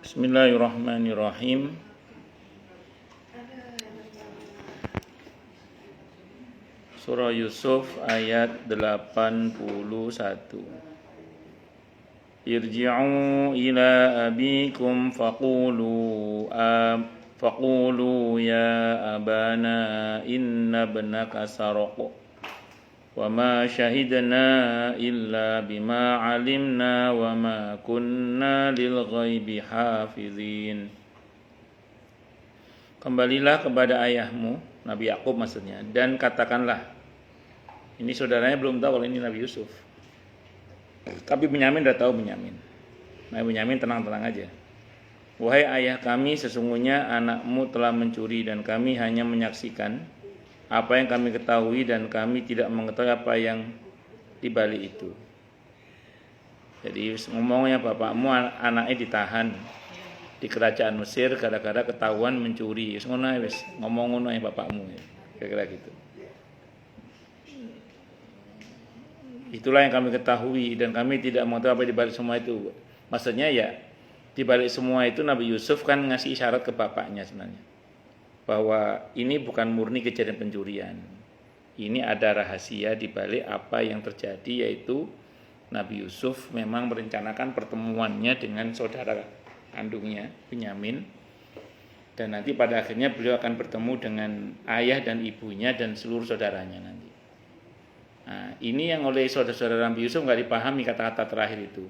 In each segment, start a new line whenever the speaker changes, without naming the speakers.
Bismillahirrahmanirrahim. Surah Yusuf ayat 81. Irji'u ila abikum faqulu ya abana inna ibnaka saraq wa ma syahidna illa bima alimna wa ma kunna lil ghaibi hafizin. Kembalilah kepada ayahmu, Nabi Yakub maksudnya, dan katakanlah, ini saudaranya belum tahu kalau ini Nabi Yusuf, tapi Benyamin udah tahu. Nabi Benyamin tenang-tenang aja. Wahai ayah kami, sesungguhnya anakmu telah mencuri dan kami hanya menyaksikan apa yang kami ketahui dan kami tidak mengetahui apa yang dibalik itu. Jadi ngomongnya bapakmu anaknya ditahan di kerajaan Mesir gara-gara ketahuan mencuri. Ngomong ngono ya bapakmu, kira-kira gitu. Itulah yang kami ketahui dan kami tidak mengetahui apa di balik semua itu. Maksudnya ya di balik semua itu Nabi Yusuf kan ngasih isyarat ke bapaknya sebenarnya bahwa ini bukan murni kejadian pencurian. Ini ada rahasia di balik apa yang terjadi, yaitu Nabi Yusuf memang merencanakan pertemuannya dengan saudara kandungnya Benyamin, dan nanti pada akhirnya beliau akan bertemu dengan ayah dan ibunya dan seluruh saudaranya nanti. Nah, ini yang oleh saudara-saudara Nabi Yusuf nggak dipahami kata-kata terakhir itu.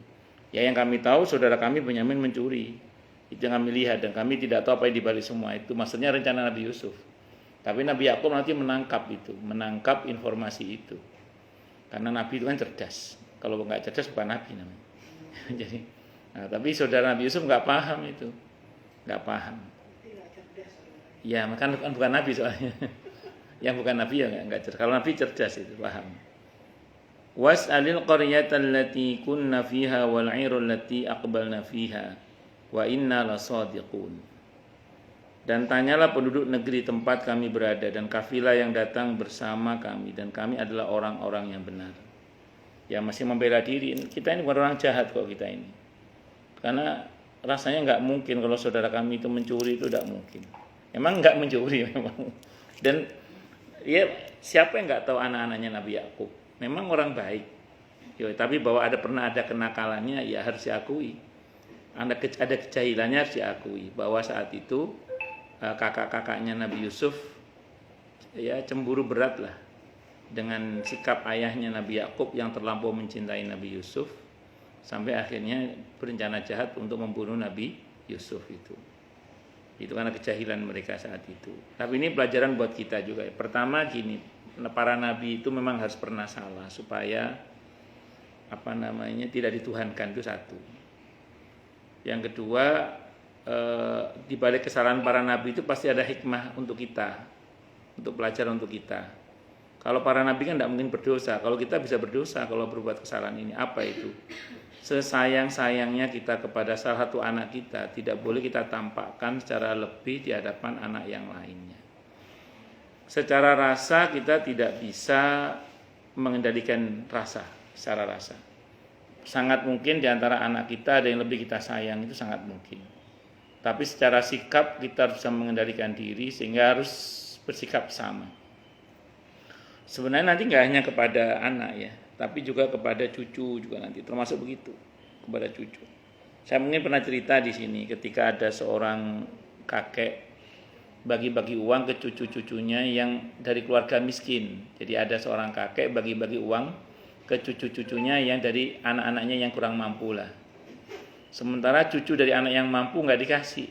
Ya, yang kami tahu saudara kami Benyamin mencuri, itu yang kami lihat, dan kami tidak tahu apa yang dibalik semua itu. Maksudnya rencana Nabi Yusuf. Tapi Nabi Yakub nanti menangkap informasi itu. Karena Nabi itu kan cerdas. Kalau nggak cerdas bukan Nabi namanya. Jadi, tapi saudara Nabi Yusuf nggak paham itu, nggak paham. Ya, makanya bukan Nabi soalnya. Yang bukan Nabi ya nggak cerdas. Kalau Nabi cerdas itu paham. Was'alil qaryata allati kunna fiha wal 'ira allati aqbalna fiha wa inna lasadiqun. Dan tanyalah penduduk negeri tempat kami berada dan kafilah yang datang bersama kami, dan kami adalah orang-orang yang benar. Ya, masih membela diri. Kita ini bukan orang jahat kok kita ini. Karena rasanya nggak mungkin kalau saudara kami itu mencuri, itu tidak mungkin. Emang nggak mencuri memang. Dan ya siapa yang nggak tahu anak-anaknya Nabi Yakub? Memang orang baik. Tapi bahwa pernah ada kenakalannya ya harus diakui. Ada kejahilannya harus diakui, bahwa saat itu kakak-kakaknya Nabi Yusuf ya cemburu berat lah dengan sikap ayahnya Nabi Yakub yang terlampau mencintai Nabi Yusuf, sampai akhirnya berencana jahat untuk membunuh Nabi Yusuf itu karena kejahilan mereka saat itu. Tapi ini pelajaran buat kita juga. Pertama gini, para nabi itu memang harus pernah salah supaya tidak dituhankan, itu satu. Yang kedua, di balik kesalahan para nabi itu pasti ada hikmah untuk kita, untuk pelajaran untuk kita. Kalau para nabi kan tidak mungkin berdosa. Kalau kita bisa berdosa kalau berbuat kesalahan ini. Apa itu? Sesayang-sayangnya kita kepada salah satu anak kita, tidak boleh kita tampakkan secara lebih di hadapan anak yang lainnya. Secara rasa kita tidak bisa mengendalikan secara rasa. Sangat mungkin di antara anak kita ada yang lebih kita sayang, itu sangat mungkin. Tapi secara sikap kita harus bisa mengendalikan diri sehingga harus bersikap sama. Sebenarnya nanti nggak hanya kepada anak ya, tapi juga kepada cucu juga nanti, termasuk begitu kepada cucu. Saya mungkin pernah cerita di sini ketika ada seorang kakek bagi-bagi uang ke cucu-cucunya yang dari keluarga miskin. Jadi ada seorang kakek bagi-bagi uang ke cucu-cucunya yang dari anak-anaknya yang kurang mampu lah. Sementara cucu dari anak yang mampu nggak dikasih.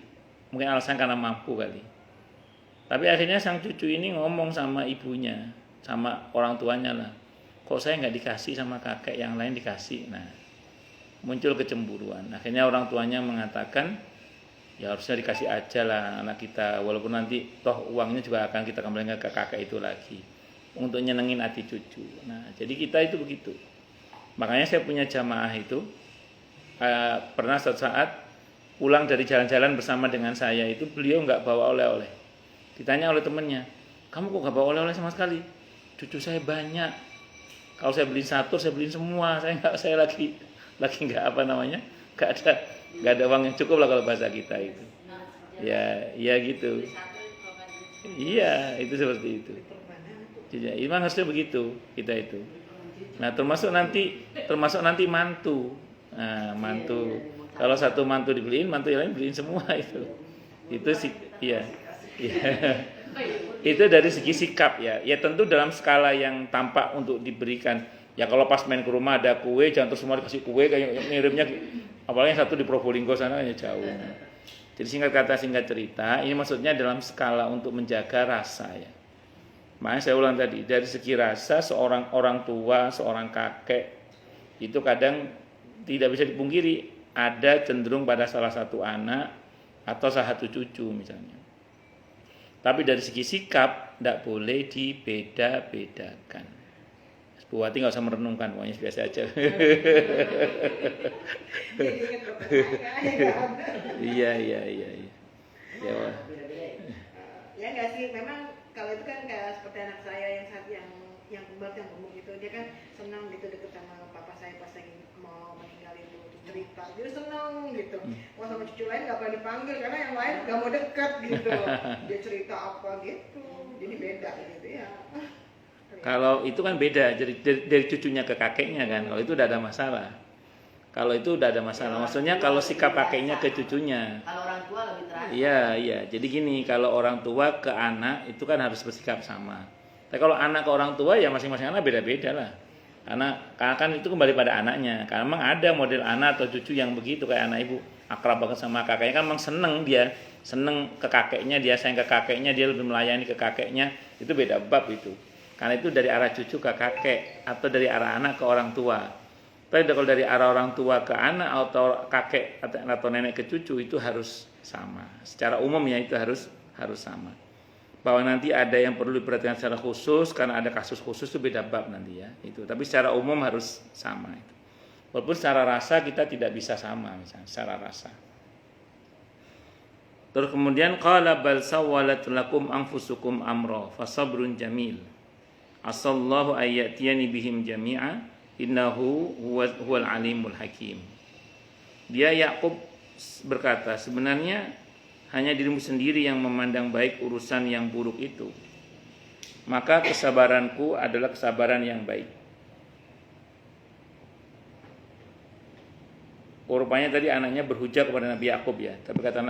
Mungkin alasan karena mampu kali. Tapi akhirnya sang cucu ini ngomong sama ibunya, sama orang tuanya lah, kok saya nggak dikasih sama kakek yang lain dikasih. Nah, muncul kecemburuan. Akhirnya orang tuanya mengatakan, ya harusnya dikasih aja lah anak kita, walaupun nanti toh uangnya juga akan kita kembalikan ke kakek itu lagi untuk nyenengin hati cucu. Nah, jadi kita itu begitu. Makanya saya punya jamaah itu pernah suatu saat pulang dari jalan-jalan bersama dengan saya itu, beliau nggak bawa oleh-oleh. Ditanya oleh temannya, kamu kok nggak bawa oleh-oleh sama sekali? Cucu saya banyak. Kalau saya beliin satu, saya beliin semua. Saya lagi nggak Gak ada uang yang cukup lah kalau bahasa kita itu. Ya gitu. Iya, itu seperti itu. Jadi memang harusnya begitu kita itu. Nah, termasuk nanti mantu. Nah, mantu. Kalau satu mantu dibeliin, mantu yang lain beliin semua itu. Itu sih, iya. Itu dari segi sikap ya. Ya tentu dalam skala yang tampak untuk diberikan. Ya kalau pas main ke rumah ada kue, jangan terus semua dikasih kue kayak ngirimnya. Apalagi yang satu di Probolinggo sana ya jauh. Jadi singkat kata singkat cerita, ini maksudnya dalam skala untuk menjaga rasa ya. Makanya saya ulang tadi, dari segi rasa seorang orang tua, seorang kakek itu kadang tidak bisa dipungkiri ada cenderung pada salah satu anak atau salah satu cucu misalnya. Tapi dari segi sikap tidak boleh dibeda-bedakan. Bu Wati nggak usah merenungkan, pokoknya biasa aja. Iya.
Ya nggak sih, memang kalau itu kan kayak seperti anak saya yang kembar yang gemuk gitu, dia kan senang gitu deket sama papa saya pas lagi mau meninggal itu cerita, dia senang gitu. Wah sama cucu lain nggak pernah dipanggil karena yang lain nggak mau dekat gitu. Dia cerita apa gitu, jadi beda gitu ya.
Kalau itu kan beda dari cucunya ke kakeknya kan, kalau itu udah ada masalah. Kalau itu udah ada masalah, maksudnya kalau sikap kakeknya ke cucunya.
Kalau orang tua lebih terakhir.
Iya. Jadi gini, kalau orang tua ke anak itu kan harus bersikap sama. Tapi kalau anak ke orang tua ya masing-masing anak beda-beda lah. Karena kan itu kembali pada anaknya. Karena memang ada model anak atau cucu yang begitu kayak anak ibu akrab banget sama kakeknya kan memang seneng ke kakeknya, dia sayang ke kakeknya, dia lebih melayani ke kakeknya, itu beda bab itu. Karena itu dari arah cucu ke kakek atau dari arah anak ke orang tua. Tapi kalau dari arah orang tua ke anak atau kakek atau nenek ke cucu itu harus sama. Secara umum ya itu harus sama. Bahwa nanti ada yang perlu diperhatikan secara khusus karena ada kasus khusus itu beda bab nanti ya. Itu. Tapi secara umum harus sama itu. Walaupun secara rasa kita tidak bisa sama misalnya secara rasa. Terus kemudian qala bal sawwalat lakum anfusukum amra fasabrun jamil. Asallahu ayyatiyani bihim jami'a. Innahu huwal alimul hakim. Dia Yakub berkata, sebenarnya hanya dirimu sendiri yang memandang baik urusan yang buruk itu. Maka kesabaranku adalah kesabaran yang baik. Rupanya tadi anaknya berhujah kepada Nabi Yakub ya. Tapi kata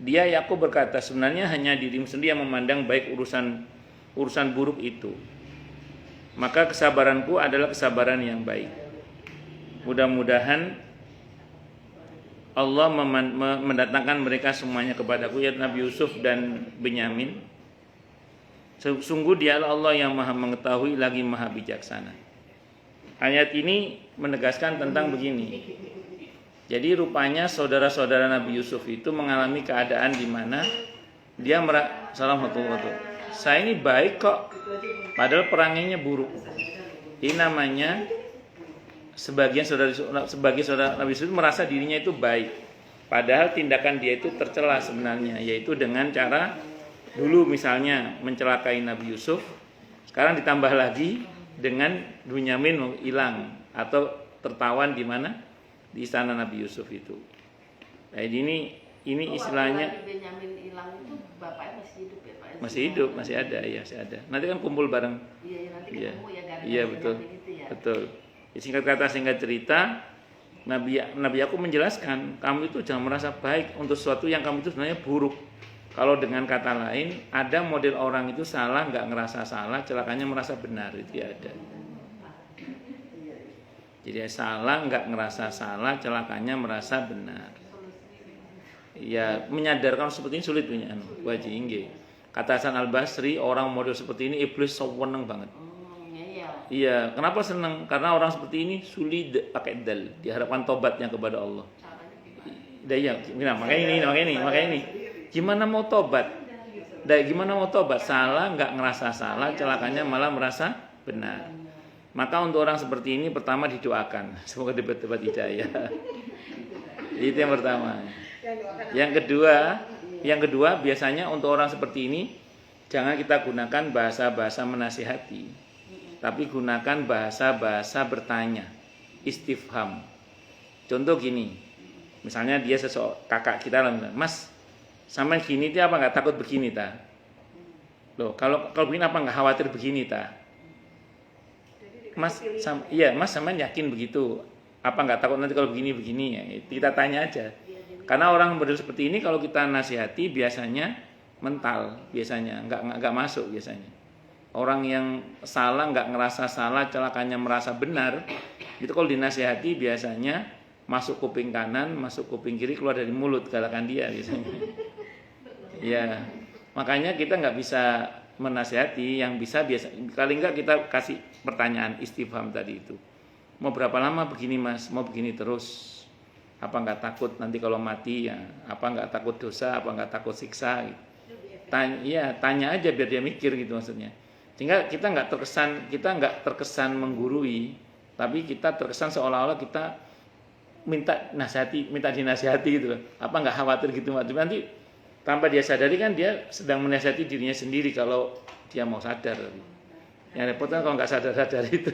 dia Yakub berkata, sebenarnya hanya dirimu sendiri yang memandang baik urusan buruk itu. Maka kesabaranku adalah kesabaran yang baik. Mudah-mudahan Allah mendatangkan mereka semuanya kepadaku, yaitu Nabi Yusuf dan Benyamin. Sungguh dialah Allah yang maha mengetahui lagi maha bijaksana. Ayat ini menegaskan tentang begini. Jadi rupanya saudara-saudara Nabi Yusuf itu mengalami keadaan di mana dia saya ini baik kok, padahal perangainya buruk. Ini namanya sebagai saudara Nabi Yusuf merasa dirinya itu baik, padahal tindakan dia itu tercela sebenarnya, yaitu dengan cara dulu misalnya mencelakai Nabi Yusuf, sekarang ditambah lagi dengan Benyamin hilang atau tertawan di mana di istana Nabi Yusuf itu. Nah, ini istilahnya
Benyamin hilang itu bapaknya masih hidup ya Pak?
Masih hidup, masih ada. Nanti kan kumpul bareng.
Nanti ketemu ya.
Iya betul. Betul. Singkat kata singkat cerita, Nabi Yakub menjelaskan, kamu itu jangan merasa baik untuk sesuatu yang kamu itu sebenarnya buruk. Kalau dengan kata lain, ada model orang itu salah nggak ngerasa salah, celakanya merasa benar, itu ya ada. Jadi salah nggak ngerasa salah, celakanya merasa benar. Ya menyadarkan seperti ini sulit punya wajib inge. Kata Hasan Al-Basri, orang model seperti ini iblis seneng banget. Iya, kenapa seneng? Karena orang seperti ini sulit pakai dal, diharapkan tobatnya kepada Allah. Iya, makanya ini. Gimana mau tobat? Gimana mau tobat? Salah nggak ngerasa salah, celakanya malah merasa benar. Maka untuk orang seperti ini pertama didoakan, semoga dapat hidayah. Itu yang pertama. Yang kedua biasanya untuk orang seperti ini jangan kita gunakan bahasa-bahasa menasihati, tapi gunakan bahasa-bahasa bertanya, istifham. Contoh gini, Misalnya dia kakak kita lah, Mas, sama gini dia apa nggak takut begini ta? Loh, kalau begini apa nggak khawatir begini ta? Mas, iya Mas sama yakin begitu? Apa nggak takut nanti kalau begini ya? Kita tanya aja. Karena orang model seperti ini kalau kita nasihati biasanya mental, biasanya nggak masuk biasanya. Orang yang salah nggak ngerasa salah, celakanya merasa benar, itu kalau dinasihati biasanya masuk kuping kanan, masuk kuping kiri, keluar dari mulut galakan dia biasanya. Ya, makanya kita nggak bisa menasihati, yang bisa biasa kali nggak kita kasih pertanyaan istifham tadi itu. Mau berapa lama begini Mas? Mau begini terus? Apa nggak takut nanti kalau mati ya? Apa nggak takut dosa? Apa nggak takut siksa? Gitu. Tanya aja biar dia mikir gitu maksudnya. Sehingga kita nggak terkesan menggurui, tapi kita terkesan seolah-olah kita minta dinasihati gitu loh. Apa nggak khawatir gitu? Nanti tanpa dia sadari kan dia sedang menasihati dirinya sendiri kalau dia mau sadar. Yang repot kan kalau nggak sadar itu.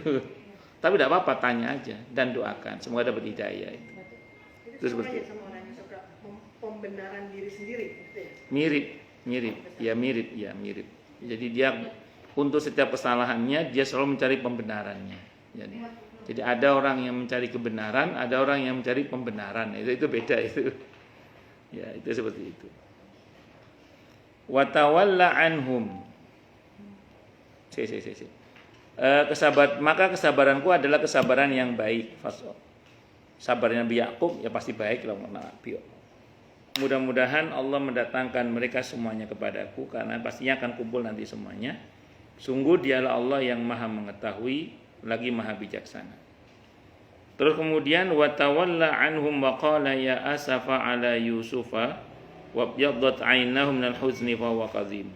Tapi tidak apa-apa, tanya aja dan doakan. Semoga dapat hidayah itu.
Itu seperti sama orang yang suka pembenaran diri sendiri. Gitu ya? Mirip. Jadi dia untuk setiap kesalahannya dia selalu mencari pembenarannya. Jadi ada orang yang mencari kebenaran, ada orang yang mencari pembenaran. Itu beda itu. Ya, itu seperti itu. Wa tawalla anhum. Maka kesabaranku adalah kesabaran yang baik. Sabarnya Nabi Yakub ya pasti baik lah. Mudah-mudahan Allah mendatangkan mereka semuanya kepadaku, karena pastinya akan kumpul nanti semuanya. Sungguh dialah Allah yang maha mengetahui lagi maha bijaksana. Terus kemudian wa tawalla anhum wa qala ya asafa ala yusufa wa byaddat 'ainahu minal huzni fa huwa qazim.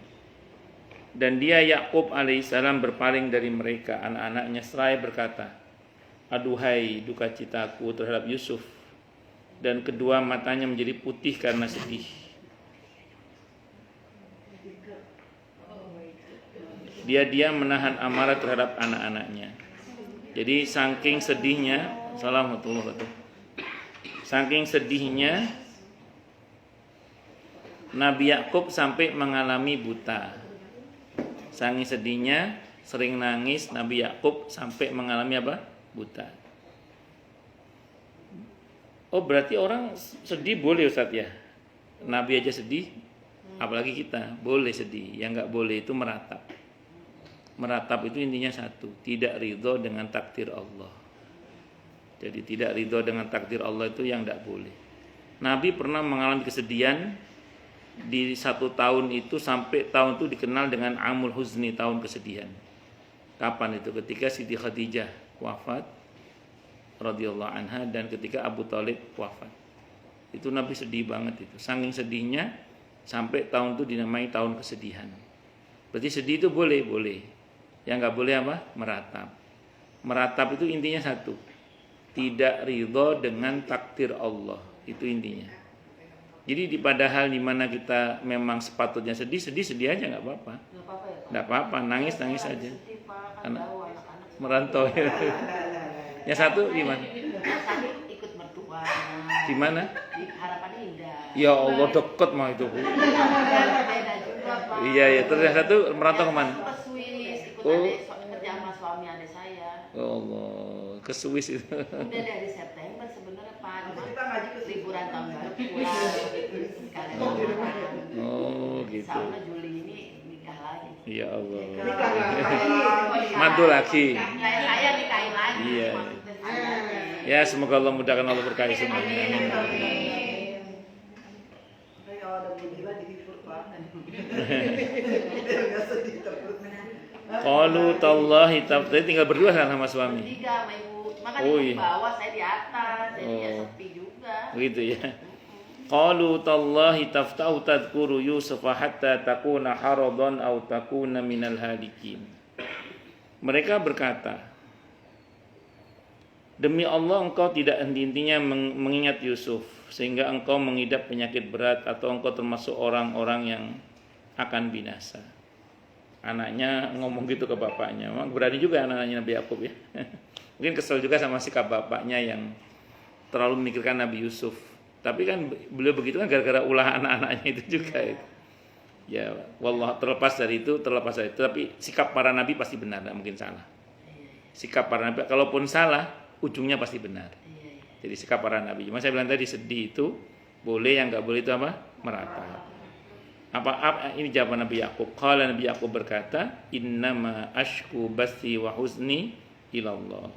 Dan dia Yakub alaihissalam berpaling dari mereka, anak-anaknya, seraya berkata, aduhai duka citaku terhadap Yusuf, dan kedua matanya menjadi putih karena sedih. Dia menahan amarah terhadap anak-anaknya. Jadi saking sedihnya, saking sedihnya Nabi Yakub sampai mengalami buta. Saking sedihnya, sering nangis Nabi Yakub sampai mengalami apa? Buta. Oh, berarti orang sedih boleh Ustaz ya? Nabi aja sedih, apalagi kita boleh sedih. Yang nggak boleh itu meratap. Meratap itu intinya satu, tidak ridho dengan takdir Allah. Jadi tidak ridho dengan takdir Allah itu yang tidak boleh. Nabi pernah mengalami kesedihan di 1 tahun itu, sampai tahun itu dikenal dengan Amul Huzni, tahun kesedihan. Kapan itu? Ketika Siti Khadijah wafat radhiyallahu anha, dan ketika Abu Thalib wafat. Itu Nabi sedih banget itu. Saking sedihnya sampai tahun itu dinamai tahun kesedihan. Berarti sedih itu boleh. Yang nggak boleh apa? Meratap. Meratap itu intinya satu, tidak ridho dengan takdir Allah. Itu intinya. Jadi di padahal di mana kita memang sepatutnya sedih aja nggak apa-apa. Nggak apa-apa, nangis aja. Merantau. Yang satu di mana?
Yang satu ikut mertua.
Di mana?
Di Harapan Indah.
Ya Allah, deket mah itu.
Beda juga, Pak.
Iya, terus yang satu merantau kemana?
Ke Swiss, ikut
Oh.
kerja sama suami adik saya.
Ya Allah, ke Swiss itu.
Udah dari September sebenarnya Pak. Cuma liburan tahun baru pulang gitu. Sekalian liburan.
Oh, gitu.
Sama Juli ini nikah lagi.
Ya Allah.
Nikah lagi.
Mantu lagi.
Kayak saya nikahin lagi.
Iya.
Maksudnya saya.
Ya, semoga Allah mudahkan, Allah berkahi semuanya. Amin.
Kayak ada budilah dihibur Pak. Biar nggak sedih terus.
Qalu tallahi tadi tinggal berdua sama suami.
Tiga sama ibu. Makanya
Oh,
ibu
iya.
di bawah, saya di atas. Jadi ya
Oh.
sepi juga.
Begitu ya. Qalu tallahi taftau tadhkuru Yusufa hatta takuna haradan aw takuna minal halikin. Mereka berkata, demi Allah engkau tidak henti-hentinya mengingat Yusuf sehingga engkau mengidap penyakit berat atau engkau termasuk orang-orang yang akan binasa. Anaknya ngomong gitu ke bapaknya. Memang berani juga anak-anaknya Nabi Yakub ya. Mungkin kesel juga sama sikap bapaknya yang terlalu memikirkan Nabi Yusuf. Tapi kan beliau begitu kan gara-gara ulah anak-anaknya itu juga. Ya, wallah, terlepas dari itu, tapi sikap para nabi pasti benar, tidak mungkin salah. Sikap para nabi, kalaupun salah, ujungnya pasti benar. Jadi sikap para nabi. Cuma saya bilang tadi sedih itu boleh, yang nggak boleh itu apa? Merata. Apa ini jawaban Nabi Yakub? Qala Nabi Yakub berkata, innama ashku bathi wa huzni ilallah.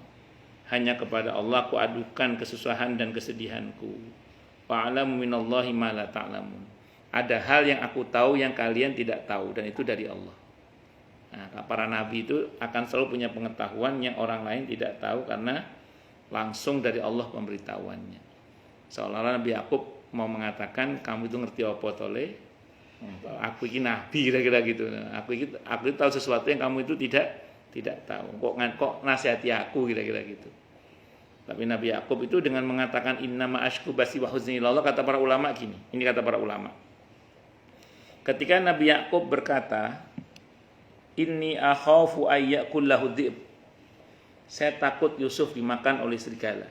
Hanya kepada Allah aku adukan kesusahan dan kesedihanku. Wa'alamu minallahi ma la ta'lamun. Ada hal yang aku tahu yang kalian tidak tahu, dan itu dari Allah. Nah, para nabi itu akan selalu punya pengetahuan yang orang lain tidak tahu karena langsung dari Allah pemberitahuannya. Seolah-olah Nabi Yakub mau mengatakan, kamu itu ngerti apa tole? Aku ini nabi, kira-kira gitu. Aku itu tahu sesuatu yang kamu itu tidak tahu. Kok nasihati aku, kira-kira gitu. Tapi Nabi Yakub itu dengan mengatakan innama ashku basi wa huzni ilallah, kata para ulama gini. Ini kata para ulama. Ketika Nabi Yakub berkata, inni akhafu ayyakullahu dhib. Saya takut Yusuf dimakan oleh serigala.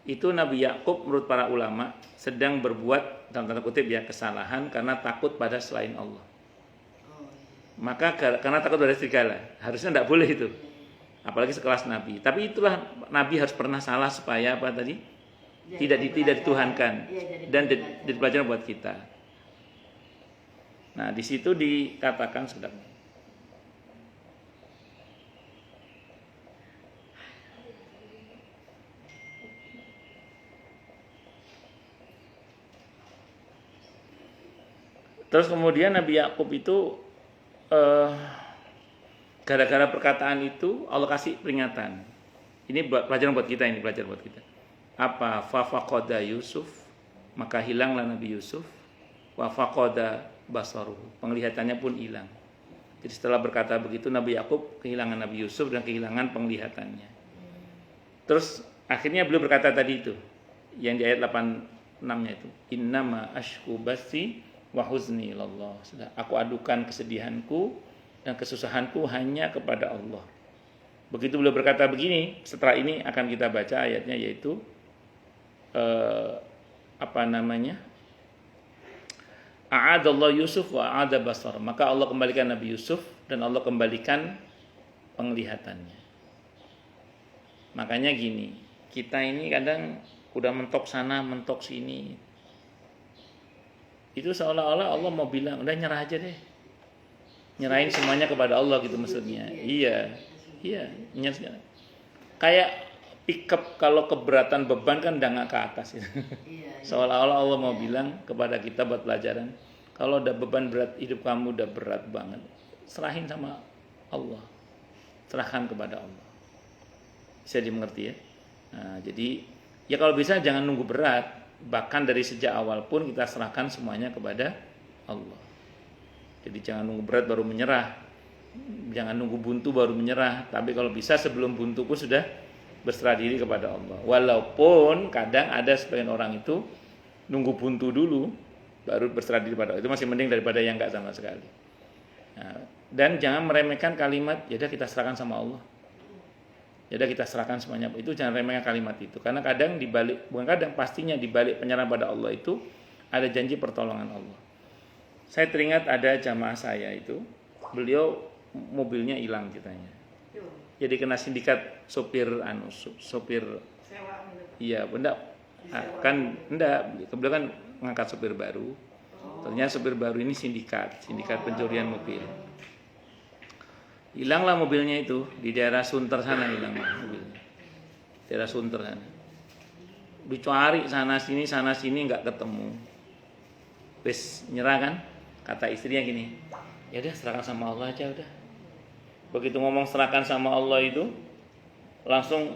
Itu Nabi Yakub menurut para ulama sedang berbuat dalam tanda kutip ya kesalahan karena takut pada selain Allah. Maka karena takut pada serigala, harusnya tidak boleh itu. Apalagi sekelas Nabi. Tapi itulah Nabi harus pernah salah supaya apa tadi? Tidak dituhankan dan jadi pelajaran buat kita. Nah, di situ dikatakan sudah. Terus kemudian Nabi Yakub itu gara-gara perkataan itu Allah kasih peringatan. Ini pelajaran buat kita, Apa? Fafaqada Yusuf, maka hilanglah Nabi Yusuf. Wa faqada basaruhu, penglihatannya pun hilang. Jadi setelah berkata begitu Nabi Yakub kehilangan Nabi Yusuf dan kehilangan penglihatannya. Terus akhirnya beliau berkata tadi itu yang di ayat 86-nya itu, innama ashku bathi wa huzni ilallah. Sudah, aku adukan kesedihanku dan kesusahanku hanya kepada Allah. Begitu beliau berkata begini, setelah ini akan kita baca ayatnya, yaitu a'adallahu Yusuf wa a'ada basar. Maka Allah kembalikan Nabi Yusuf dan Allah kembalikan penglihatannya. Makanya gini, kita ini kadang udah mentok sana, mentok sini. Itu seolah-olah Allah mau bilang, udah nyerah aja deh. Nyerahin semuanya kepada Allah gitu maksudnya. Iya, nyerah. Kayak pickup kalau keberatan beban kan udah nggak ke atas gitu. Seolah-olah Allah mau bilang kepada kita buat pelajaran, kalau udah beban berat hidup kamu udah berat banget, serahin sama Allah, serahkan kepada Allah. Bisa dimengerti ya. Nah, jadi ya kalau bisa jangan nunggu berat, bahkan dari sejak awal pun kita serahkan semuanya kepada Allah. Jadi jangan nunggu berat baru menyerah, jangan nunggu buntu baru menyerah, tapi kalau bisa sebelum buntu pun sudah berserah diri kepada Allah. Walaupun kadang ada sebagian orang itu nunggu buntu dulu baru berserah diri kepada Allah. Itu masih mending daripada yang enggak sama sekali. Nah, dan jangan meremehkan kalimat, yaudah kita serahkan sama Allah. Yaudah kita serahkan semuanya. Itu jangan remehkan kalimat itu. Karena kadang pastinya dibalik penyerahan pada Allah itu ada janji pertolongan Allah. Saya teringat ada jamaah saya itu, beliau mobilnya hilang ceritanya. Jadi kena sindikat sopir.
Sewa.
Iya, beliau kan ngangkat sopir baru. Ternyata sopir baru ini sindikat pencurian mobil. Hilanglah mobilnya itu di daerah Sunter sana, hilang mobilnya. Daerah Sunter sana. Dicari sana sini nggak ketemu. Wes nyerah kan? Kata istrinya gini, ya udah serahkan sama Allah aja udah. Begitu ngomong serahkan sama Allah itu langsung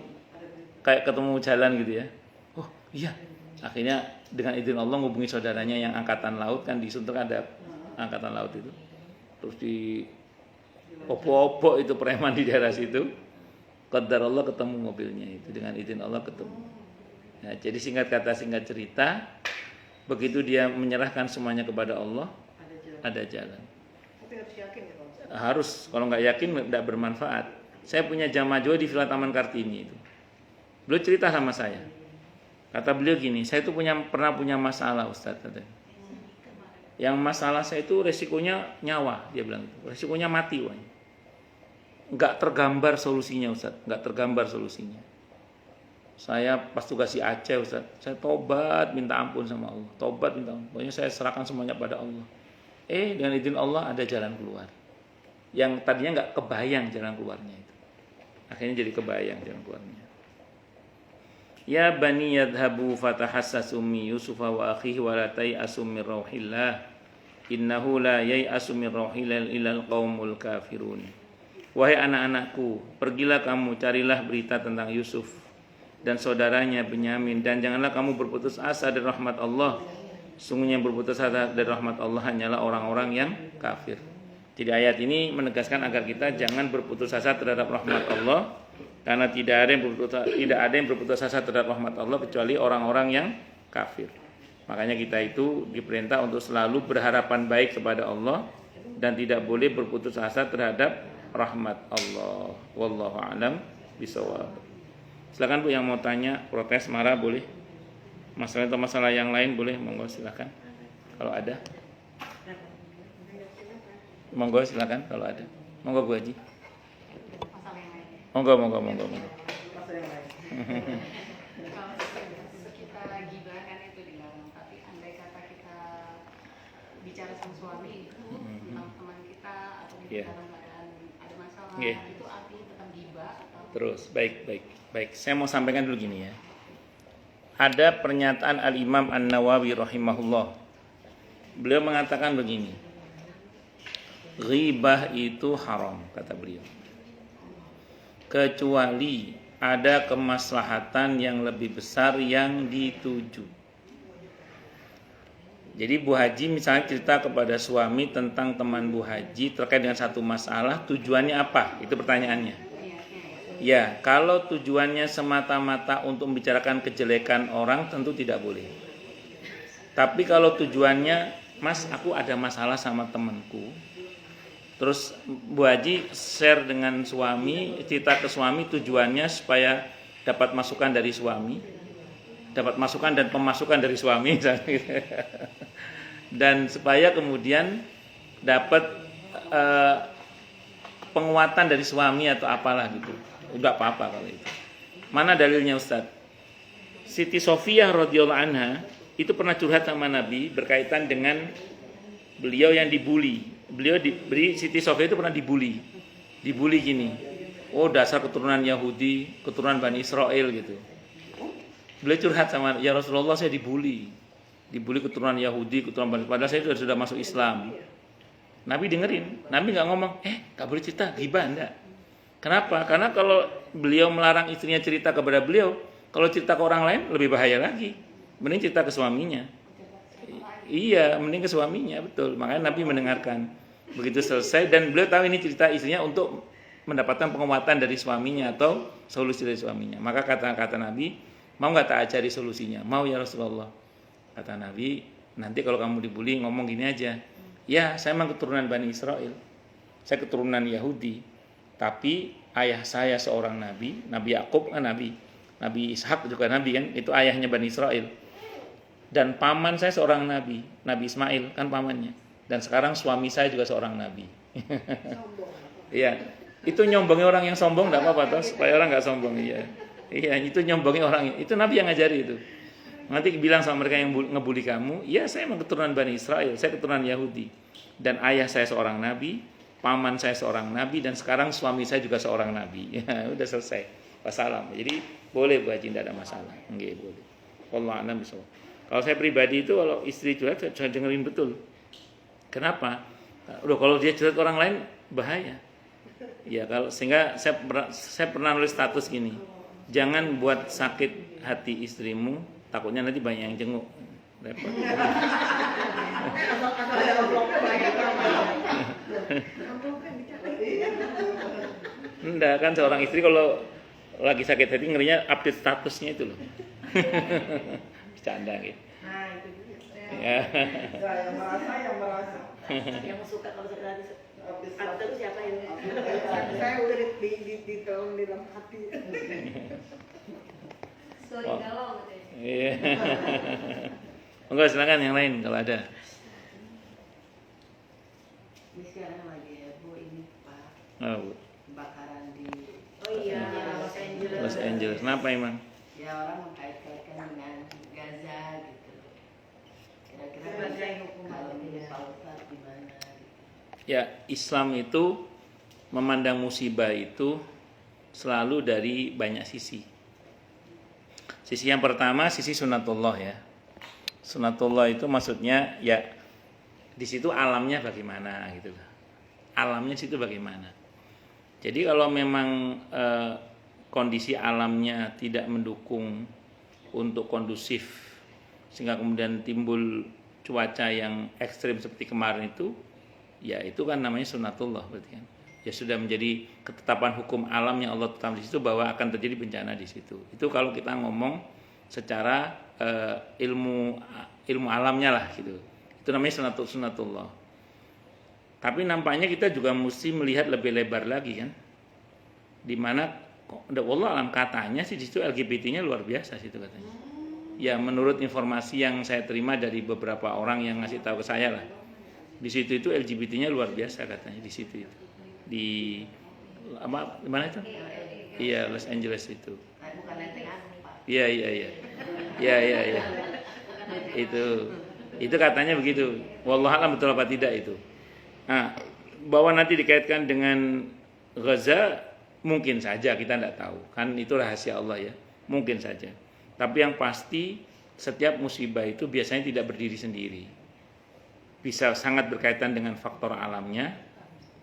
kayak ketemu jalan gitu ya. Oh iya, akhirnya dengan izin Allah ngubungi saudaranya yang angkatan laut, kan di Sunter ada angkatan laut itu. Terus di opo-opo itu preman di daerah situ, qadar Allah ketemu mobilnya itu, dengan izin Allah ketemu. Nah, jadi singkat cerita, begitu dia menyerahkan semuanya kepada Allah, ada jalan.
Tapi harus yakin ya Pak.
Harus, kalau nggak yakin tidak bermanfaat. Saya punya jamaah juga di Villa Taman Kartini itu. Beliau cerita sama saya. Kata beliau gini, saya itu pernah punya masalah Ustaz, katanya. Yang masalah saya itu resikonya nyawa, dia bilang, resikonya mati, wah. Nggak tergambar solusinya Ustaz, nggak tergambar solusinya. Saya pas tugas di Aceh Ustaz, saya tobat minta ampun sama Allah, tobat minta ampun, pokoknya saya serahkan semuanya pada Allah. Dengan izin Allah ada jalan keluar, yang tadinya nggak kebayang jalan keluarnya itu, akhirnya jadi kebayang jalan keluarnya. Ya bani yadhabu fatahassasu min Yusufa wa akhihi wa la tay'asu min rauhillah innahu la yai'asu min rauhillah illal qaumul kafirun. Wahai anak-anakku, pergilah kamu carilah berita tentang Yusuf dan saudaranya Benyamin, dan janganlah kamu berputus asa dari rahmat Allah. Sungguhnya berputus asa dari rahmat Allah hanyalah orang-orang yang kafir. Jadi ayat ini menegaskan agar kita jangan berputus asa terhadap rahmat Allah, karena tidak ada yang berputus asa terhadap rahmat Allah kecuali orang-orang yang kafir. Makanya kita itu diperintah untuk selalu berharapan baik kepada Allah dan tidak boleh berputus asa terhadap rahmat Allah. Wallahu a'lam bishawab. Silakan Bu yang mau tanya, protes, marah boleh. Masalah atau masalah yang lain boleh, monggo silakan. Kalau ada. Monggo silakan kalau ada. Monggo Bu Haji. Monggo.
Masa yang lain.
Kalau kita gibah kan itu dilarang, tapi andai kata kita bicara sama suami tentang teman kita atau dalam keadaan ada masalah, itu artinya tetap gibah atau
Terus baik. Saya mau sampaikan dulu gini ya. Ada pernyataan Al-Imam An-Nawawi rahimahullah. Beliau mengatakan begini. Ghibah itu haram, kata beliau. Kecuali ada kemaslahatan yang lebih besar yang dituju. Jadi Bu Haji misalnya cerita kepada suami tentang teman Bu Haji terkait dengan satu masalah, tujuannya apa? Itu pertanyaannya. Ya, kalau tujuannya semata-mata untuk membicarakan kejelekan orang tentu tidak boleh. Tapi kalau tujuannya, Mas, aku ada masalah sama temanku. Terus Bu Haji share dengan suami, cerita ke suami tujuannya supaya dapat masukan dari suami, dapat masukan dan pemasukan dari suami, dan supaya kemudian dapat penguatan dari suami atau apalah gitu. Udah apa-apa kalau itu. Mana dalilnya Ustaz? Siti Sofiyah radhiyallahu anha itu pernah curhat sama Nabi berkaitan dengan beliau yang dibully. Siti Sofiyah itu pernah dibully gini. Oh, dasar keturunan Yahudi, keturunan Bani Israel gitu. Beliau curhat sama, ya Rasulullah, saya dibully keturunan Yahudi, keturunan Bani Israel. Padahal saya sudah masuk Islam. Nabi dengerin, Nabi nggak ngomong, nggak boleh cerita ghibah, enggak. Kenapa? Karena kalau beliau melarang istrinya cerita kepada beliau, kalau cerita ke orang lain lebih bahaya lagi. Mending cerita ke suaminya. Iya, mending ke suaminya, betul. Makanya Nabi mendengarkan. Begitu selesai dan beliau tahu ini cerita istrinya untuk mendapatkan penguatan dari suaminya atau solusi dari suaminya. Maka kata Nabi, mau nggak tak ajari solusinya? Mau ya Rasulullah. Kata Nabi, nanti kalau kamu dibully ngomong gini aja. Ya, saya memang keturunan Bani Israel. Saya keturunan Yahudi. Tapi ayah saya seorang nabi, Nabi Yakub kan nabi, Nabi Ishak juga nabi kan, itu ayahnya Bani Israel. Dan paman saya seorang nabi, Nabi Ismail kan pamannya. Dan sekarang suami saya juga seorang nabi. Iya, itu nyombongi orang yang sombong enggak apa-apa toh, supaya orang enggak sombong. Iya, itu nyombongi orang, itu Nabi yang ngajari itu. Nanti bilang sama mereka yang ngebully kamu, iya saya memang keturunan Bani Israel, saya keturunan Yahudi. Dan ayah saya seorang nabi, paman saya seorang nabi, dan sekarang suami saya juga seorang nabi. Ya, udah selesai. Wassalam. Jadi boleh Bu Haji, tidak ada masalah. Nggih, boleh. Wallahu a'lam bishawab. Kalau saya pribadi itu kalau istri curhat saya dengerin betul. Kenapa? Udah kalau dia curhat orang lain bahaya. Ya, kalau sehingga saya pernah nulis status gini. Jangan buat sakit hati istrimu, takutnya nanti banyak yang jenguk. Repot. Enggak kan, seorang istri kalau lagi sakit hati ngerinya update statusnya itu loh. Bercanda gitu.
Nah, itu juga.
Ya.
Yang merasa.
Yang suka kalau sakit hati
Update
update itu siapa ini?
status.
Saya udah di dalam hati.
sorry galau gitu ya.
Iya. Enggak, silakan yang lain kalau ada.
Ini sekarang lagi heboh ini Pak,
Oh, Bu.
kebakaran di
Oh iya, Los Angeles.
Los Angeles. Kenapa emang?
ya orang mengkait-kaitkan dengan Gaza gitu. Kira-kira
Sebagai hukum
kalau
adat,
menurut
ya.
Pak Ustadz gimana? Gitu.
Ya, Islam itu memandang musibah itu selalu dari banyak sisi. Sisi yang pertama sisi sunatullah ya. Sunatullah itu maksudnya ya di situ alamnya bagaimana gitu. Alamnya situ bagaimana. Jadi kalau memang kondisi alamnya tidak mendukung untuk kondusif sehingga kemudian timbul cuaca yang ekstrim seperti kemarin itu, ya itu kan namanya sunatullah berarti kan. Ya sudah menjadi ketetapan hukum alam yang Allah tetapkan di situ bahwa akan terjadi bencana di situ. Itu kalau kita ngomong secara ilmu alamnya lah gitu. Itu namanya sunatullah. Tapi nampaknya kita juga mesti melihat lebih lebar lagi kan. Di mana Allah alam katanya sih di situ LGBT-nya luar biasa situ katanya. Ya menurut informasi yang saya terima dari beberapa orang yang ngasih tahu ke saya lah. Di situ itu LGBT-nya luar biasa katanya di situ itu. Di apa di mana itu? Iya, Los Angeles itu.
Bukan Lenteng Agung Pak.
Iya. Iya. Itu katanya begitu. Wallahualam betul apa tidak itu. Nah, bahwa nanti dikaitkan dengan Gaza mungkin saja kita tidak tahu. Kan itu rahasia Allah ya. Mungkin saja. Tapi yang pasti setiap musibah itu biasanya tidak berdiri sendiri. Bisa sangat berkaitan dengan faktor alamnya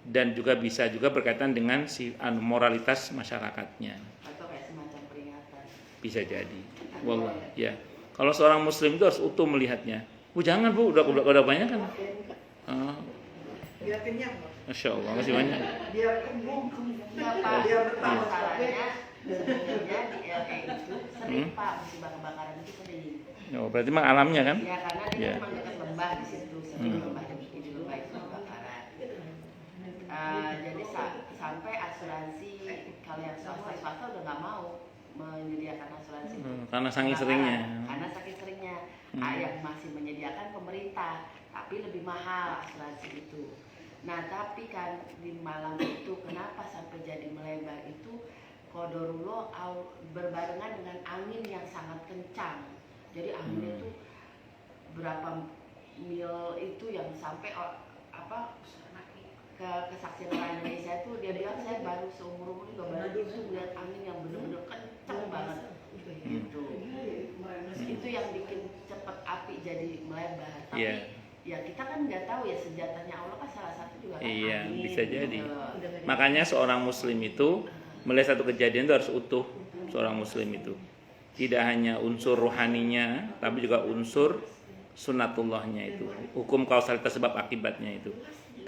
dan juga bisa juga berkaitan dengan moralitas masyarakatnya.
Atau kayak semacam peringatan.
Bisa jadi. Wallah, ya. Kalau seorang muslim itu harus utuh melihatnya. Jangan Bu, udah banyak kan.
Biar kenyang loh.
Masya Allah, masih banyak.
Dia kembung.
Enggak Pak,
Dia bertahan.
masalahnya sebenarnya di LA itu sering Pak musibah kebakaran itu sering.
Oh, berarti memang alamnya kan?
Ya karena dia
Ya.
memang dekat lembah di situ, sering lembah di lembah itu kebakaran. Jadi sampai asuransi kalau yang swasta udah nggak mau menyediakan asuransi.
Karena saking seringnya.
Karena saking seringnya. Yang masih menyediakan pemerintah, tapi lebih mahal asuransi itu. Nah tapi kan di Malang itu kenapa sampai jadi melebar itu qadarullah berbarengan dengan angin yang sangat kencang. Jadi anginnya itu berapa mil itu yang sampai kesaksian orang Indonesia itu dia bilang saya baru seumur umur juga baru itu melihat angin yang benar-benar kencang banget gitu. Itu yang bikin cepet api jadi melebar. Tapi ya kita kan nggak tahu ya senjatanya Allah kan salah satu juga kan
Iya,
angin,
bisa jadi.
gitu.
Makanya seorang muslim itu melihat satu kejadian itu harus utuh. Seorang muslim itu tidak hanya unsur rohaninya, tapi juga unsur sunatullahnya itu, hukum kausalitas sebab akibatnya itu.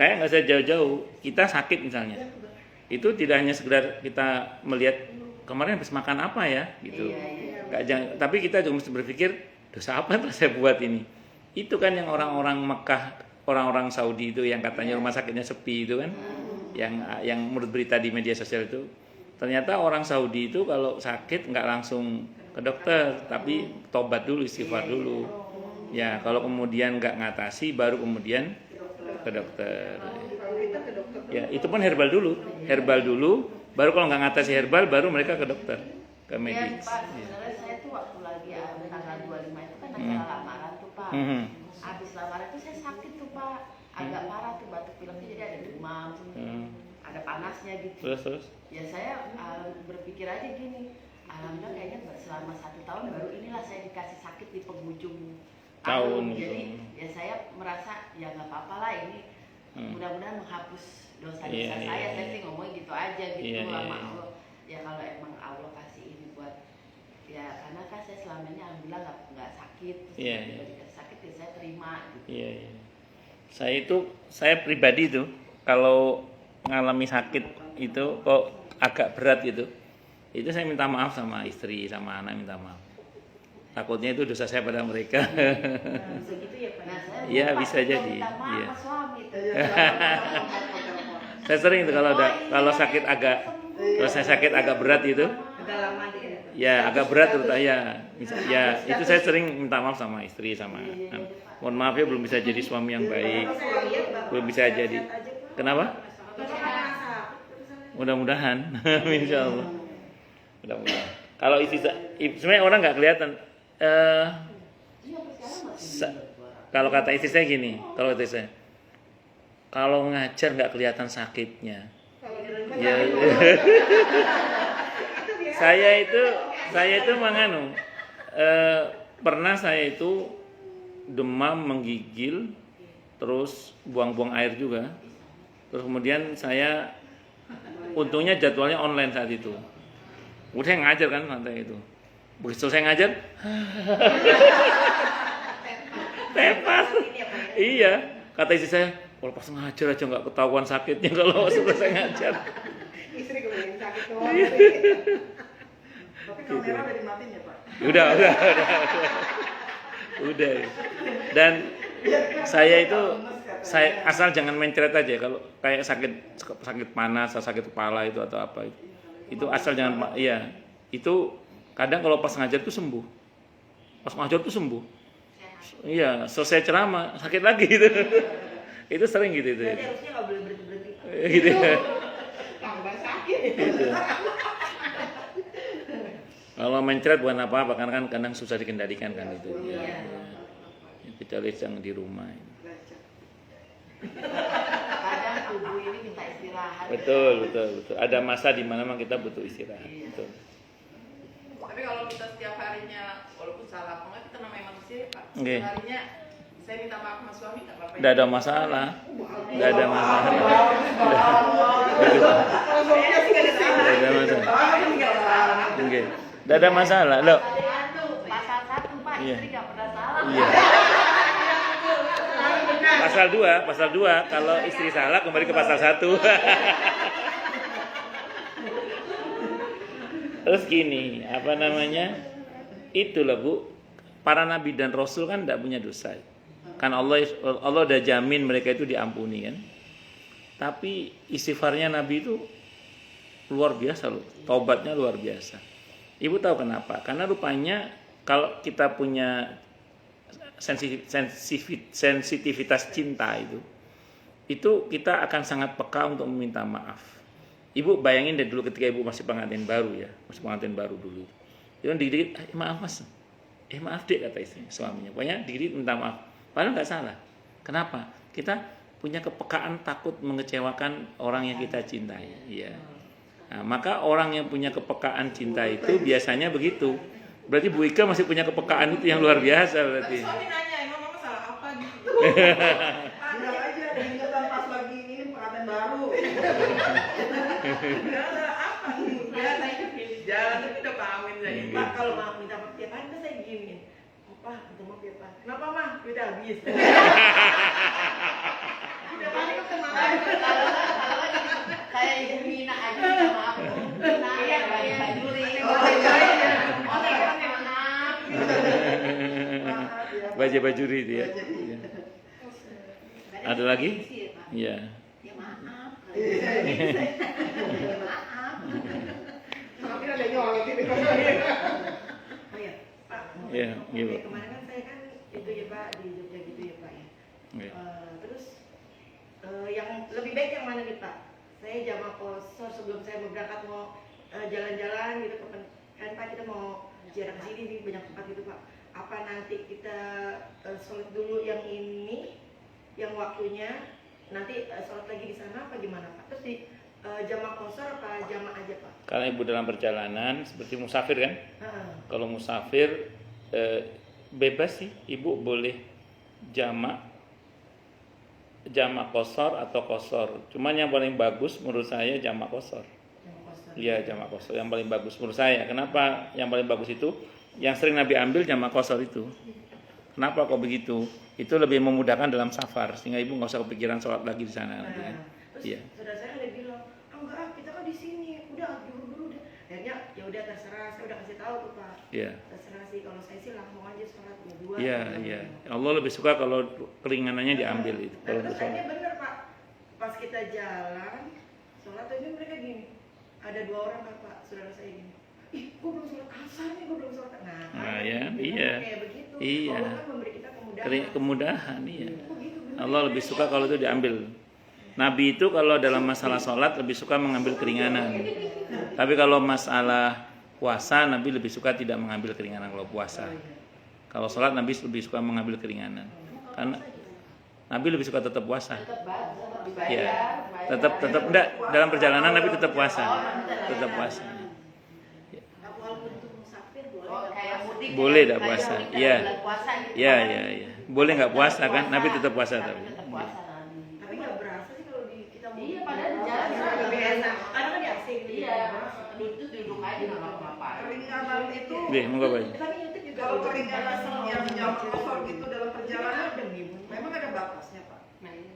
Kayak nggak usah jauh-jauh, kita sakit misalnya, itu tidak hanya sekedar kita melihat kemarin habis makan apa ya, gitu. Tapi kita juga mesti berpikir dosa apa yang saya buat ini. Itu kan yang orang-orang Mekah, orang-orang Saudi itu yang katanya rumah sakitnya sepi itu kan, yang menurut berita di media sosial itu, ternyata orang Saudi itu kalau sakit nggak langsung ke dokter, tapi tobat dulu, istighfar dulu. Ya, kalau kemudian nggak ngatasi, baru kemudian ke dokter. Ya, itu pun herbal dulu, baru kalau nggak ngatasi herbal, baru mereka ke dokter, ke medis.
Ya, Pak, sebenarnya saya tuh waktu lagi tanggal 25 itu kan acara lamaran tuh Pak. Habis lamaran tuh saya sakit tuh Pak, agak parah tuh batuk pileknya, jadi ada demam, ada panasnya gitu.
Terus?
Ya saya berpikir aja gini, alhamdulillah kayaknya selama 1 tahun baru inilah saya dikasih sakit di penghujung
tahun
jadi
gitu.
ya saya merasa ya nggak apa-apa lah ini mudah-mudahan menghapus dosa-dosa
Iya,
saya
iya.
sih ngomong gitu aja gitu
Iya,
sama
iya.
Allah ya kalau emang Allah kasih ini buat ya karena kan saya selama ini alhamdulillah nggak sakit terus
Iya,
tiba-tiba
iya.
dikasih sakit ya saya terima gitu.
Iya. Saya pribadi itu kalau ngalami sakit itu kok agak berat gitu. Itu saya minta maaf sama istri, sama anak, minta maaf. Takutnya itu dosa saya pada mereka.
Bisa gitu ya Pak. Nah, saya
Iya,
lupa,
bisa
saya
jadi,
minta maaf
iya.
sama suami itu.
Saya sering itu kalau sakit agak, kalau saya sakit agak berat gitu,
Udah lama dia.
Ya agak berat terus ya. Ya itu saya sering minta maaf sama istri sama. Mohon maaf ya belum bisa jadi suami yang baik. Belum bisa jadi. Kenapa? Mudah-mudahan. Insya Allah. Mudah-mudahan. Kalau istri sebenarnya orang nggak kelihatan. Kalau kata istri saya gini, kalau kata saya, kalau ngajar nggak kelihatan sakitnya. Ya. saya itu menganu pernah saya itu demam menggigil terus buang-buang air juga terus kemudian saya untungnya jadwalnya online saat itu udah saya ngajar kan santai itu begitu saya ngajar tepas iya kata istri saya kalau pas ngajar aja nggak ketahuan sakitnya kalau selesai ngajar
Istri kemudian sakit doang.
Tapi kamera udah dimatiin ya Pak?
Udah. Dan saya asal jangan mencret aja kalau kayak sakit panas atau sakit kepala itu atau apa itu asal jangan iya itu kadang kalau pas ngajar tuh sembuh iya selesai ceramah sakit lagi gitu itu sering gitu itu
Jadi harusnya nggak boleh berhenti
gitu
Tambah sakit.
gitu. Kalau mencret bukan apa-apa karena kan kadang susah dikendalikan kan itu ya. Kecuali yang di rumah.
Kadang tubuh ini minta istirahat.
Betul. Ada masa di mana memang kita butuh istirahat. Betul.
Tapi kalau kita setiap harinya walaupun salah apa kita namanya manusia ya Pak.
Oke.
Setiap harinya saya minta maaf sama suami nggak apa-apa.
Tidak ada masalah. Tidak ada masalah. Oke. Tidak ada masalah. Loh.
Pasal 1 Pak,
Iya.
istri nggak pernah salah.
Iya. Pasal 2 kalau istri salah kembali ke pasal 1. Terus gini, apa namanya? Itulah Bu, para nabi dan rasul kan tidak punya dosa. Kan Allah udah jamin mereka itu diampuni kan. Tapi istighfarnya nabi itu luar biasa loh. Taubatnya luar biasa. Ibu tahu kenapa? Karena rupanya kalau kita punya sensitivitas cinta itu kita akan sangat peka untuk meminta maaf. Ibu bayangin deh dulu ketika ibu masih pengantin baru ya, dulu. Itu dikit-dikit, maaf mas, maaf dek kata istrinya, suaminya. Pokoknya dikit minta maaf, padahal nggak salah. Kenapa? Kita punya kepekaan takut mengecewakan orang yang kita cintai. Iya. Nah, maka orang yang punya kepekaan cinta itu biasanya begitu. Berarti Bu Ika masih punya kepekaan itu yang luar biasa berarti.
Suami nanya, emang mama salah apa gitu?
Bilang aja, diingetan pas lagi ini pengantin baru.
Nggak salah apa nih? Ya saya jalan tapi udah pamit saya.
Pak kalau mau minta maaf tiap hari kan saya gini. Pak, minta maaf ya Pak. Kenapa Mah? Udah habis.
Udah paling kemana?
Saya ibu Mina aja minta maaf. Saya bayar baju ring. Maaf.
Baju itu ya. Ada lagi? Iya.
Ya maaf.
Tapi ada nyolot ini.
Oh ya, Pak.
Iya, gitu.
Kemarin kan saya kan itu ya Pak di Jogja gitu ya Pak ya.
Iya.
Terus yang lebih baik yang mana nih Pak? Saya jamaah kosor sebelum saya mau berangkat mau jalan-jalan gitu kan Pak kita mau ziarah ke sini nih banyak tempat gitu Pak. Apa nanti kita sholat dulu yang ini yang waktunya nanti sholat lagi di sana apa gimana Pak? Terus di jamaah kosor apa jamaah aja Pak?
Karena ibu dalam perjalanan seperti musafir kan?
Heeh.
Kalau musafir bebas sih, ibu boleh jamak kosor atau kosor. Cuman yang paling bagus menurut saya jamak kosor.
Jamaah kosor.
Iya jamak kosor yang paling bagus menurut saya. Kenapa yang paling bagus itu? Yang sering Nabi ambil jamak kosor itu. Kenapa kok begitu? Itu lebih memudahkan dalam safar sehingga ibu nggak usah kepikiran sholat lagi di sana nanti kan.
Terus
Iya.
saudara saya udah bilang, enggak kita kan di sini, udah dulu deh. Akhirnya ya udah terserah, saya udah kasih tahu tuh Pak.
Iya.
Terserah sih kalau saya sih langsung aja sholat berdua.
Iya. Allah lebih suka kalau keringanannya diambil itu.
Nah,
Kalau
terus
untuk sholat.
akhirnya bener Pak, pas kita jalan sholat ini mereka gini, ada 2 orang Pak, saudara saya gini, ih gue belum sholat asar nih, gue belum sholat.
Nah, ya,
gitu,
iya.
kayak begitu.
Iya.
Allah kan memberi kita kemudahan.
Kemudahan, iya.
Oh, gitu, bener.
Allah lebih suka kalau itu diambil. Nabi itu kalau dalam masalah sholat lebih suka mengambil keringanan. Tapi kalau masalah puasa, Nabi lebih suka tidak mengambil keringanan kalau puasa. Kalau sholat, Nabi lebih suka mengambil keringanan. Karena Nabi lebih suka tetap puasa. Ya, tetap enggak dalam perjalanan Nabi tetap puasa. Tetap puasa.
Walaupun itu musafir boleh.
Oh, kayak mudik.
Boleh
ya,
tidak
kayak
puasa.
mudik
Iya.
bulan puasa gitu.
Iya, iya, iya. Boleh nggak puasa kan? Nabi tetap puasa
Tapi
tapi.
tetap puasa.
Tapi nggak berasa sih kalau kita mau.
Iya, padahal di jalan
lebih
biasa.
enak. Karena kan di asing.
Iya, duduk aja nggak apa-apa.
Keringanan itu
Deh, mau Pak.
Tapi YouTube juga.
kalau keringanan yang jam kosong gitu dalam perjalanan
Ada nih, Bu.
memang ada batasnya Pak.
Nah, ini.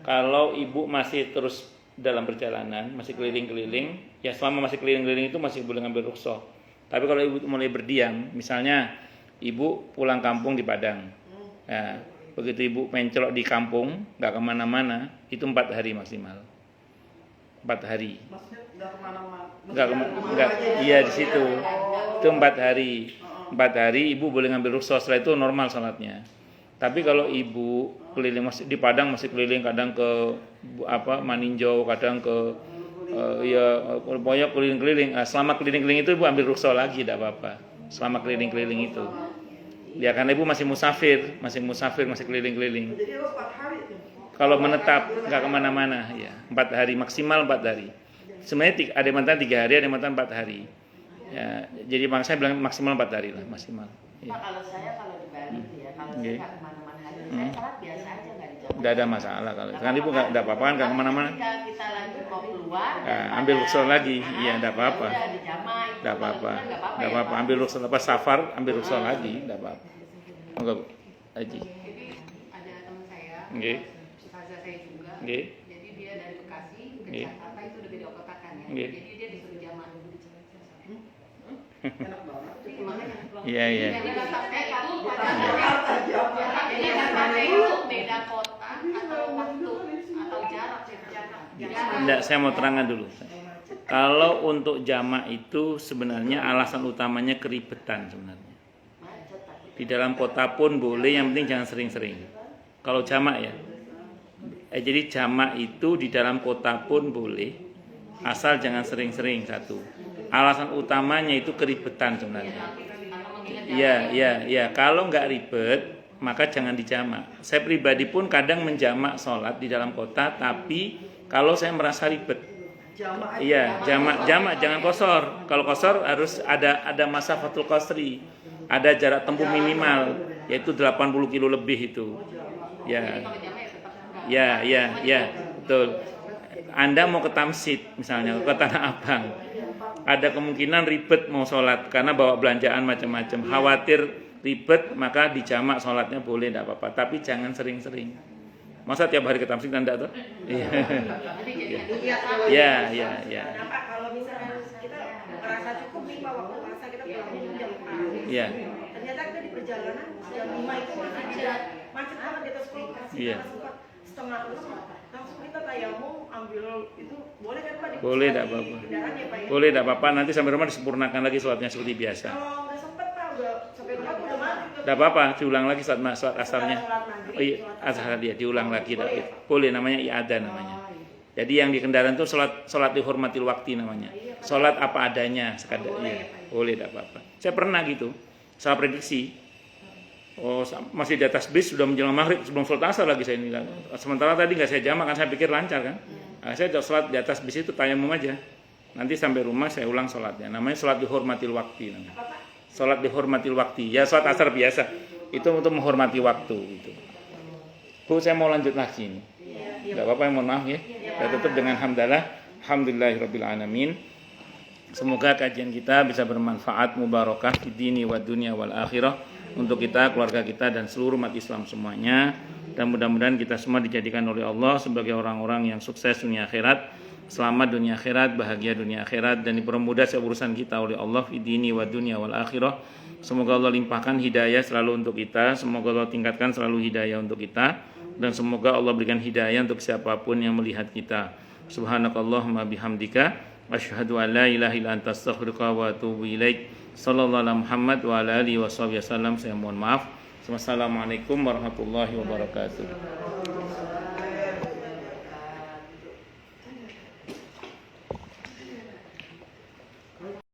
Kalau ibu masih terus dalam perjalanan, masih keliling-keliling, ya selama masih keliling-keliling itu masih boleh ngambil rukhsah. Tapi kalau ibu mulai berdiam, misalnya ibu pulang kampung di Padang, ya, begitu ibu mencelok di kampung, nggak kemana-mana, itu 4 hari maksimal. 4 hari.
Maksudnya nggak kemana-mana.
Nggak, iya di situ. Itu 4 hari. 4 hari ibu boleh ngambil rukhsah, setelah itu normal salatnya. Tapi kalau ibu keliling masih di Padang, masih keliling kadang ke Maninjau, kadang ke ya pokoknya keliling-keliling. Selama keliling-keliling itu ibu ambil rukhsah lagi, tidak apa-apa. Selama keliling-keliling itu. Ya karena ibu masih musafir, masih keliling-keliling.
Jadi lo 4 hari tuh.
Kalau menetap nggak kemana-mana, ya 4 hari maksimal 4 hari. Sebenarnya ada yang mantan 3 hari, ada yang mantan 4 hari. Ya, jadi makanya saya bilang maksimal 4 hari lah maksimal.
Pak,
Ya.
kalau di Bali tuh ya, kalau
Oke.
saya nggak kemana-mana hari, saya sholat biasa aja nggak di jamaah.
Nggak ada masalah kalau kan ibu nggak apa-apa kan nggak kemana-mana.
Ketika kita lagi mau keluar,
Nah, ambil rukhsah lagi, iya nggak apa-apa.
udah di jamaah itu
Nggak apa-apa,
nggak apa-apa
nggak
ya,
apa-apa.
Pak?
Ambil rukhsah apa safar, ambil rukhsah lagi, nggak apa-apa. Enggak, Bu. Haji.
Jadi ada teman saya,
Oke.
ustazah saya juga.
Oke.
Jadi dia dari Bekasi ke
Oke.
Jakarta itu udah beda kota kan ya.
Oke.
Jadi dia disuruh jamaah dulu.
Enak banget.
Iya, iya.
Jadi Jakarta itu
Jadi
Jakarta itu beda kota atau waktu atau jarak
Enggak, saya mau terangkan dulu. Kalau untuk jamak itu sebenarnya alasan utamanya keribetan sebenarnya. Di dalam kota pun boleh, yang penting jangan sering-sering. Kalau jamak ya. Jadi jamak itu di dalam kota pun boleh, asal jangan sering-sering satu. Alasan utamanya itu keribetan sebenarnya. Iya. Kalau nggak ribet, maka jangan dijamak. Saya pribadi pun kadang menjamak sholat di dalam kota, tapi kalau saya merasa ribet, iya jamak jangan kosor. Kalau kosor harus ada masafatul qasri, ada jarak tempuh minimal, yaitu 80 kilo lebih itu. Ya, betul. Anda mau ke Tamsid misalnya, ke Tanah Abang, ada kemungkinan ribet mau sholat karena bawa belanjaan macam-macam. Khawatir ribet, maka dijamak sholatnya boleh, tidak apa-apa. Tapi jangan sering-sering. Masa tiap hari ke Tamsid Anda tuh? Iya.
Kenapa kalau misalnya kita merasa cukup nih Pak, waktu puasa kita pulang jam 4.
Iya.
Ternyata kita di perjalanan jam 5 itu masih ada macet banget di atas kulkas.
Iya.
Setengah 6 langsung kita tayamum ambil itu boleh kan Pak?
Boleh, tidak
di
apa-apa.
kendaraan ya Pak ya?
Boleh, tidak apa-apa. Nanti sampai rumah disempurnakan lagi sholatnya seperti biasa.
Kalau nggak sempet Pak, udah sampai rumah udah maghrib.
Tidak apa-apa, diulang lagi sholat asarnya.
Sholat maghrib,
Oh iya,
sholat
asar dia diulang lagi.
Boleh ya,
Boleh, namanya i'adah namanya. Jadi yang di kendaraan itu sholat dihormatil waktu namanya. Sholat apa adanya sekadar. Iya, boleh, tidak apa-apa. Saya pernah gitu, salah prediksi. Oh, masih di atas bis sudah menjelang maghrib, sebelum sholat asar lagi saya ini. Sementara tadi nggak saya jamak kan, saya pikir lancar kan. Nah, saya sholat di atas bis itu tayamum aja. Nanti sampai rumah saya ulang sholatnya. Namanya sholat dihormatil waktu. Sholat dihormatil waktu. Ya sholat asar biasa. Itu untuk menghormati waktu. Gitu. Bu, saya mau lanjut lagi ini. Nggak apa-apa, mohon maaf ya. Saya tutup dengan hamdalah. Alhamdulillahirabbil alamin. Semoga kajian kita bisa bermanfaat, mubarakah di dini wa dunia wal akhirah untuk kita, keluarga kita dan seluruh umat Islam semuanya. Dan mudah-mudahan kita semua dijadikan oleh Allah sebagai orang-orang yang sukses dunia akhirat, selamat dunia akhirat, bahagia dunia akhirat, dan dipermudah urusan kita oleh Allah di dini wa dunia wal akhirah. Semoga Allah limpahkan hidayah selalu untuk kita, semoga Allah tingkatkan selalu hidayah untuk kita, dan semoga Allah berikan hidayah untuk siapapun yang melihat kita. Subhanakallahumma bihamdika Asyhadu an la ilaha illa anta astaghfiruka wa atubu ilaik. Sallallahu alaihi Muhammad wa ala alihi wasallam. Saya mohon maaf. Wassalamualaikum warahmatullahi wabarakatuh.